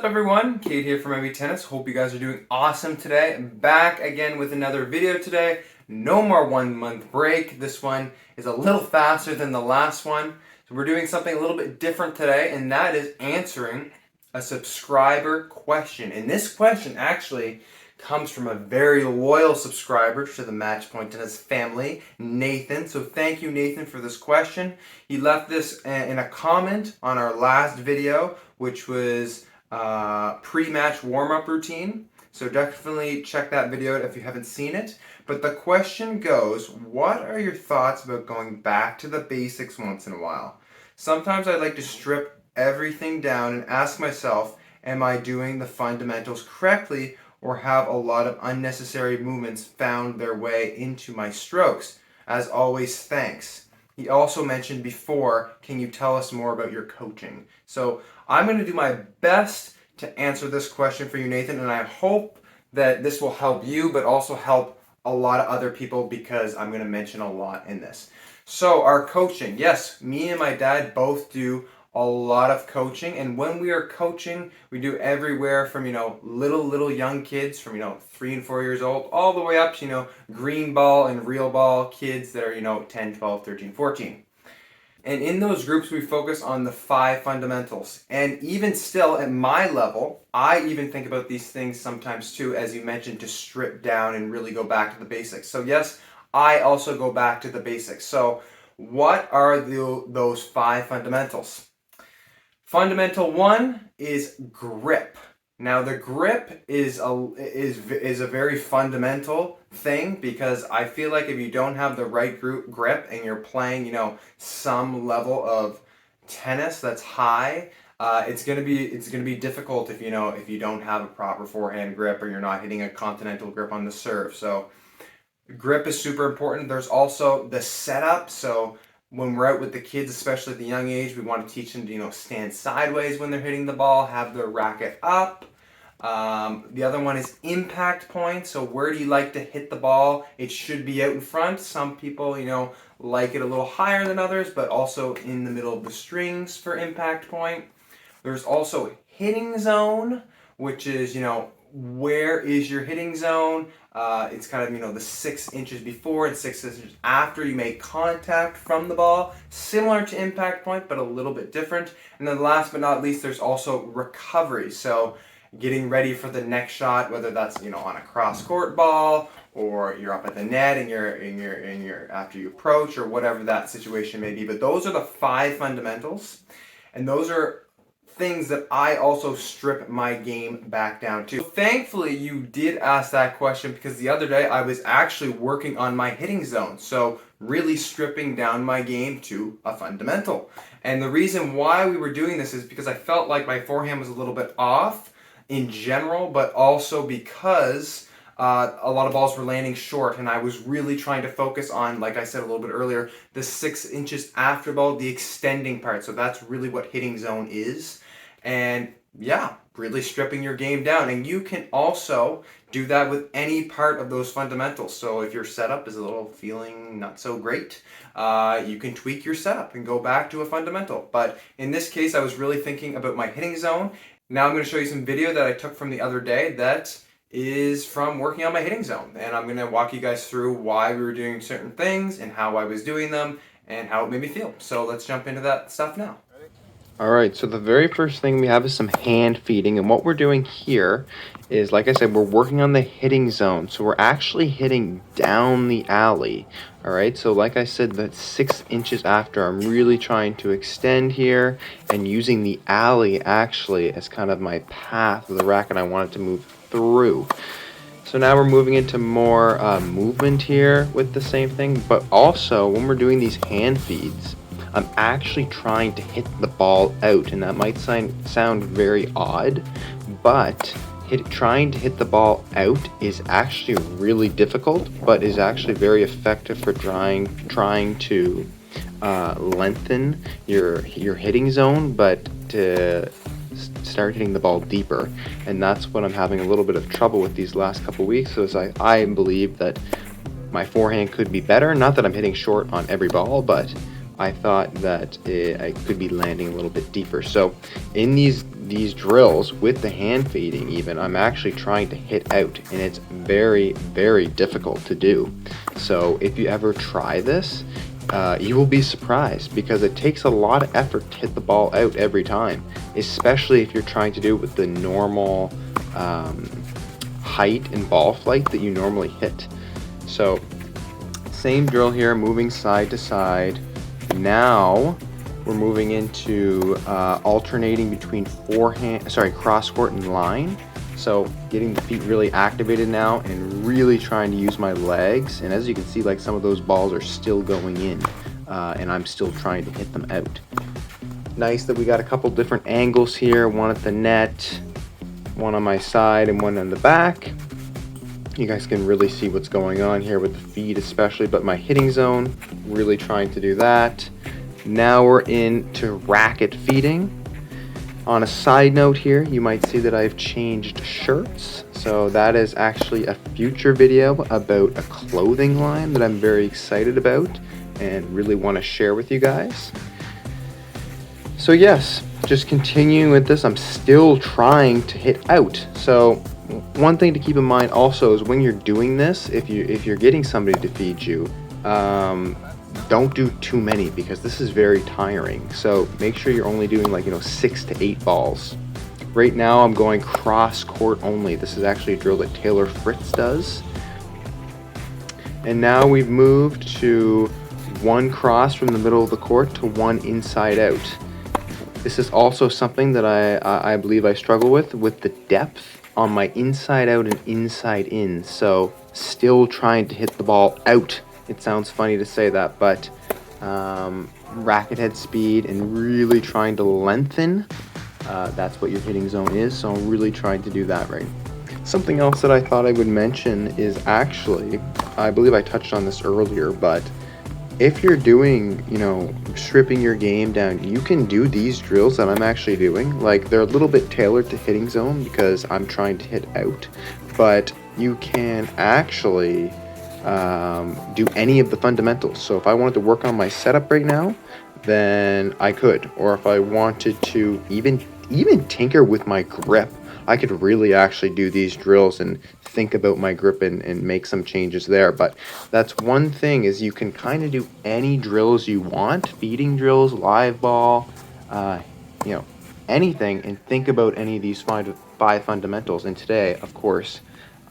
up everyone? Kate here from MB Tennis. Hope you guys are doing awesome today. Back again with another video today. No more 1 month break. This one is a little faster than the last one. So we're doing something a little bit different today, and that is answering a subscriber question. And this question actually comes from a very loyal subscriber to the Matchpoint Tennis family, Nathan. So thank you, Nathan, for this question. He left this in a comment on our last video, which was pre-match warm-up routine. So definitely check that video out if you haven't seen it. But the question goes, what are your thoughts about going back to the basics once in a while? Sometimes I like to strip everything down and ask myself, am I doing the fundamentals correctly, or have a lot of unnecessary movements found their way into my strokes? As always, thanks. He also mentioned before, can you tell us more about your coaching? So I'm going to do my best to answer this question for you, Nathan, and I hope that this will help you, but also help a lot of other people, because I'm going to mention a lot in this. So our coaching, yes, me and my dad both do a lot of coaching, and when we are coaching, we do everywhere from, little young kids from, 3 and 4 years old, all the way up to, green ball and real ball kids that are, 10, 12, 13, 14. And in those groups, we focus on the 5 fundamentals. And even still, at my level, I even think about these things sometimes too, as you mentioned, to strip down and really go back to the basics. So yes, I also go back to the basics. So what are those 5 fundamentals? Fundamental 1 is grip. Now the grip is a very fundamental thing, because I feel like if you don't have the right grip and you're playing, some level of tennis that's high, it's gonna be difficult if you don't have a proper forehand grip, or you're not hitting a continental grip on the serve. So grip is super important. There's also the setup. So when we're out with the kids, especially at the young age, we want to teach them to, stand sideways when they're hitting the ball, have their racket up. The other one is impact point. So where do you like to hit the ball? It should be out in front. Some people, like it a little higher than others, but also in the middle of the strings for impact point. There's also hitting zone, which is, where is your hitting zone? It's kind of, the 6 inches before and 6 inches after you make contact from the ball. Similar to impact point, but a little bit different. And then last but not least, there's also recovery. So getting ready for the next shot, whether that's, on a cross-court ball, or you're up at the net and you're after you approach, or whatever that situation may be. But those are the 5 fundamentals. And those are things that I also strip my game back down to. Thankfully, you did ask that question, because the other day I was actually working on my hitting zone. So really stripping down my game to a fundamental. And the reason why we were doing this is because I felt like my forehand was a little bit off in general, but also because a lot of balls were landing short, and I was really trying to focus on, like I said a little bit earlier, the 6 inches after ball, the extending part. So that's really what hitting zone is. And yeah, really stripping your game down. And you can also do that with any part of those fundamentals. So if your setup is a little feeling not so great, you can tweak your setup and go back to a fundamental. But in this case, I was really thinking about my hitting zone. Now I'm going to show you some video that I took from the other day that is from working on my hitting zone. And I'm going to walk you guys through why we were doing certain things and how I was doing them and how it made me feel. So let's jump into that stuff now. Alright, so the very first thing we have is some hand feeding, and what we're doing here is, like I said, we're working on the hitting zone. So we're actually hitting down the alley. Alright, so like I said, that's 6 inches after. I'm really trying to extend here and using the alley actually as kind of my path of the racket I want it to move through. So now we're moving into more movement here with the same thing, but also when we're doing these hand feeds, I'm actually trying to hit the ball out, and that might sound very odd, but trying to hit the ball out is actually really difficult, but is actually very effective for trying to lengthen your hitting zone, but to start hitting the ball deeper. And that's what I'm having a little bit of trouble with these last couple weeks, so I believe that my forehand could be better. Not that I'm hitting short on every ball, but I thought that I could be landing a little bit deeper. So in these drills with the hand feeding even, I'm actually trying to hit out, and it's very, very difficult to do. So if you ever try this, you will be surprised, because it takes a lot of effort to hit the ball out every time, especially if you're trying to do it with the normal height and ball flight that you normally hit. So same drill here, moving side to side. Now we're moving into alternating between cross court and line. So getting the feet really activated now and really trying to use my legs. And as you can see, like, some of those balls are still going in, and I'm still trying to hit them out. Nice that we got a couple different angles here, one at the net, one on my side and one on the back. You guys can really see what's going on here with the feet especially, but my hitting zone, really trying to do that. Now we're into racket feeding. On a side note here, you might see that I've changed shirts. So that is actually a future video about a clothing line that I'm very excited about and really want to share with you guys. So yes, just continuing with this, I'm still trying to hit out. So one thing to keep in mind also is when you're doing this, if you're getting somebody to feed you, don't do too many, because this is very tiring. So make sure you're only doing, like, 6 to 8 balls. Right now I'm going cross court only. This is actually a drill that Taylor Fritz does. And now we've moved to one cross from the middle of the court to one inside out. This is also something that I believe I struggle with the depth on my inside out and inside in. So still trying to hit the ball out. It sounds funny to say that, but racket head speed and really trying to lengthen. That's what your hitting zone is, so I'm really trying to do that right. Something else that I thought I would mention is actually, I believe I touched on this earlier, but if you're doing, stripping your game down, you can do these drills that I'm actually doing. Like, they're a little bit tailored to hitting zone because I'm trying to hit out, but you can actually do any of the fundamentals. So if I wanted to work on my setup right now, then I could. Or if I wanted to even tinker with my grip, I could really actually do these drills and think about my grip and make some changes there. But that's one thing, is you can kind of do any drills you want, feeding drills, live ball, anything, and think about any of these five fundamentals. And today, of course,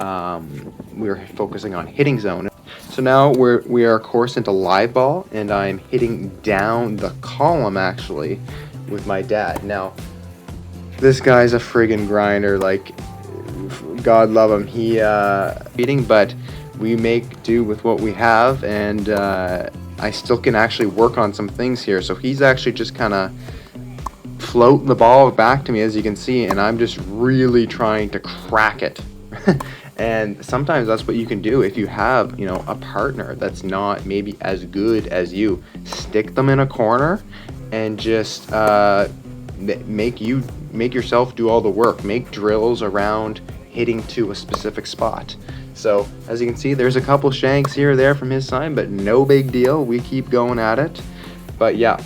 we're focusing on hitting zone. So now we are of course into live ball, and I'm hitting down the column actually with my dad. Now this guy's a friggin' grinder, like, God love him. He beating, but we make do with what we have, and I still can actually work on some things here. So he's actually just kind of floating the ball back to me, as you can see, and I'm just really trying to crack it. And sometimes that's what you can do if you have, a partner that's not maybe as good as you. Stick them in a corner and just make yourself do all the work. Make drills around hitting to a specific spot. So as you can see, there's a couple shanks here or there from his side, but no big deal. We keep going at it. But yeah,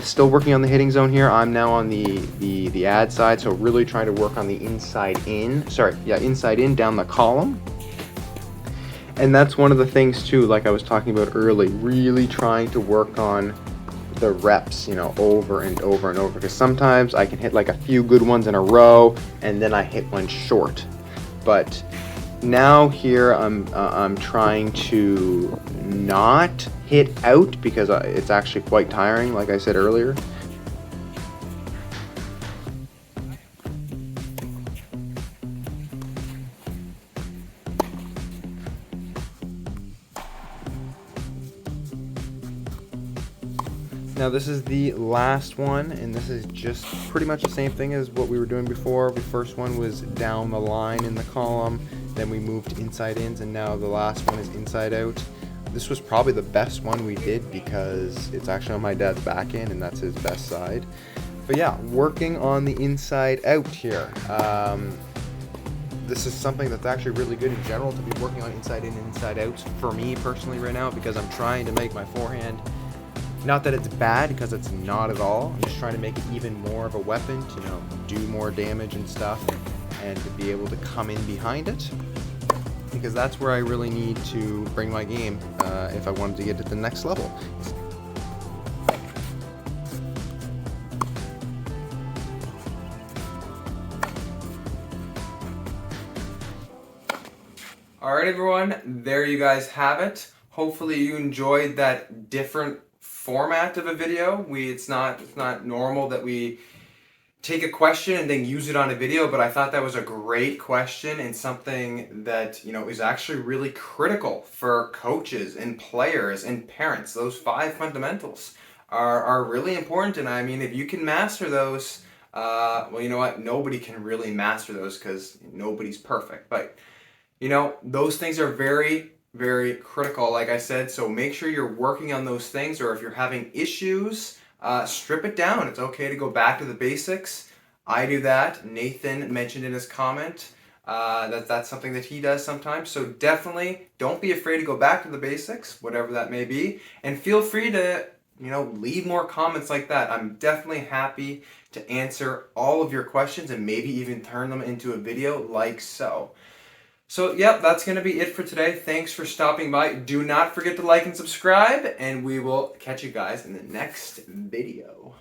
still working on the hitting zone here. I'm now on the ad side, so really trying to work on the inside in down the column. And that's one of the things too, like I was talking about early, really trying to work on the reps, over and over and over, because sometimes I can hit like a few good ones in a row and then I hit one short. But now here I'm trying to not hit out, because it's actually quite tiring, like I said earlier. Now this is the last one, and this is just pretty much the same thing as what we were doing before. The first one was down the line in the column, then we moved inside ins, and now the last one is inside out. This was probably the best one we did because it's actually on my dad's back end, and that's his best side. But yeah, working on the inside out here. This is something that's actually really good in general, to be working on inside in and inside out for me personally right now, because I'm trying to make my forehand Not that it's bad, because it's not at all. I'm just trying to make it even more of a weapon to, do more damage and stuff, and to be able to come in behind it, because that's where I really need to bring my game if I wanted to get to the next level. Alright everyone, there you guys have it. Hopefully you enjoyed that different format of a video. It's not normal that we take a question and then use it on a video, but I thought that was a great question and something that, is actually really critical for coaches and players and parents. Those 5 fundamentals are really important, and I mean, if you can master those, well, you know what? Nobody can really master those because nobody's perfect, but those things are very, very critical, like I said, so make sure you're working on those things, or if you're having issues, strip it down. It's okay to go back to the basics. I do that. Nathan mentioned in his comment that's something that he does sometimes, so definitely don't be afraid to go back to the basics, whatever that may be, and feel free to leave more comments like that. I'm definitely happy to answer all of your questions and maybe even turn them into a video like so. So, yep, that's going to be it for today. Thanks for stopping by. Do not forget to like and subscribe, and we will catch you guys in the next video.